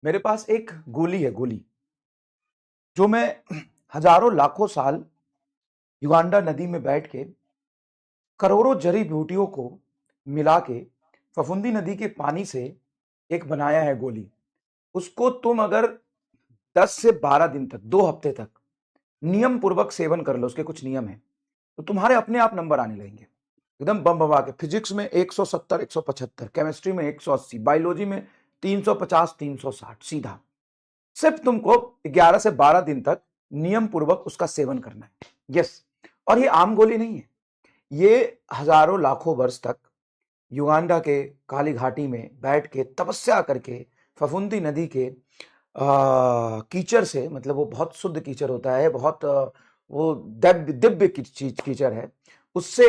मेरे पास एक गोली है, गोली, जो मैं हजारों लाखों साल युगांडा नदी में बैठ के करोड़ों जड़ी बूटियों को मिला के फफूंदी नदी के पानी से एक बनाया है गोली। उसको तुम अगर 10 से 12 दिन तक, 2 हफ्ते तक नियम पूर्वक सेवन कर लो, उसके कुछ नियम है, तो तुम्हारे अपने आप नंबर आने लगेंगे एकदम बम बमा के। फिजिक्स में 170, 175, केमिस्ट्री में 180, बायोलॉजी में 350, 360, सीधा। सिर्फ तुमको 11 से 12 दिन तक नियम पूर्वक उसका सेवन करना है। यस, और ये आम गोली नहीं है, ये हजारों लाखों वर्ष तक युगांडा के काली घाटी में बैठ के तपस्या करके फफूंदी नदी के कीचड़ से, मतलब वो बहुत शुद्ध कीचड़ होता है, बहुत वो दिव्य दिव्य कीचड़ है, उससे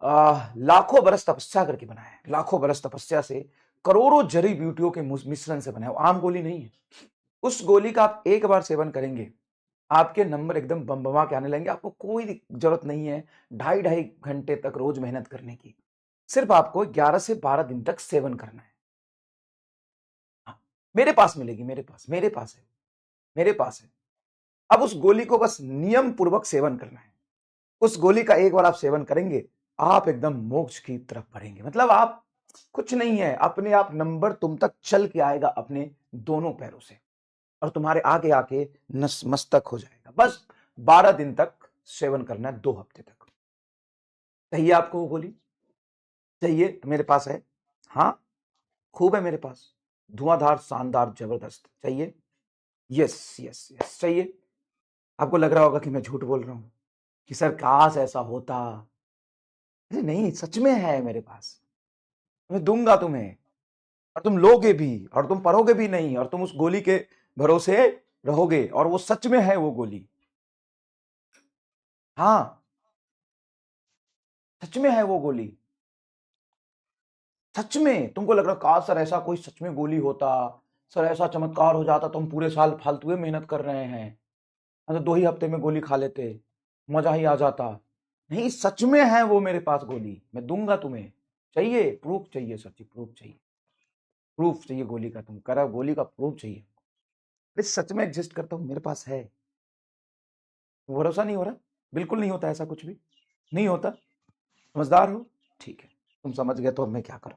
लाखों बरस तपस्या करके बनाया है। लाखों बरस तपस्या से करोड़ों जड़ी बूटियों के मिश्रण से बना है, वो आम गोली नहीं है। उस गोली का आप एक बार सेवन करेंगे, आपके नंबर एकदम बम-बमा के आने लगेंगे। आपको कोई जरूरत नहीं है ढाई ढाई घंटे तक रोज मेहनत करने की, सिर्फ आपको 11 से 12 दिन तक सेवन करना है। हाँ, मेरे पास मिलेगी, मेरे पास है, मेरे पास है। अब उस गोली को बस नियम पूर्वक सेवन करना है। उस गोली का एक बार आप सेवन करेंगे, आप एकदम मोक्ष की तरफ बढ़ेंगे। मतलब आप कुछ नहीं है, अपने आप नंबर तुम तक चल के आएगा अपने दोनों पैरों से, और तुम्हारे आगे आके नस मस्तक हो जाएगा। बस 12 दिन तक सेवन करना है, 2 हफ्ते तक। चाहिए आपको वो गोली? चाहिए तो मेरे पास है। हाँ, खूब है मेरे पास, धुआंधार, शानदार, जबरदस्त। चाहिए? यस यस यस, चाहिए। आपको लग रहा होगा कि मैं झूठ बोल रहा हूं, कि सर काश ऐसा होता। अरे नहीं, सच में है मेरे पास, मैं दूंगा तुम्हें, और तुम लोगे भी, और तुम पढ़ोगे भी नहीं, और तुम उस गोली के भरोसे रहोगे, और वो सच में है वो गोली। हाँ, सच में है वो गोली। सच में तुमको लग रहा काश सर ऐसा कोई सच में गोली होता, सर ऐसा चमत्कार हो जाता तो हम पूरे साल फालतू में मेहनत कर रहे हैं, हम तो 2 ही हफ्ते में गोली खा लेते, मजा ही आ जाता। नहीं, सच में है वो मेरे पास गोली, मैं दूंगा तुम्हें। चाहिए? प्रूफ चाहिए सर जी, प्रूफ चाहिए, प्रूफ चाहिए गोली का, तुम करा गोली का प्रूफ चाहिए। अरे सच में एग्जिस्ट करता हूं, मेरे पास है। भरोसा नहीं हो रहा? बिल्कुल नहीं होता ऐसा कुछ भी, नहीं होता। समझदार हो? ठीक है, तुम समझ गए तो अब मैं क्या करूं?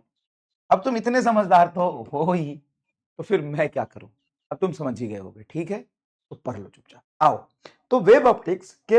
अब तुम इतने समझदार तो हो ही, तो फिर मैं क्या करूं? अब तुम समझ ही गए होगे, ठीक है? तो पढ़ लो चुपचाप। आओ, तो वेब ऑप्टिक्स के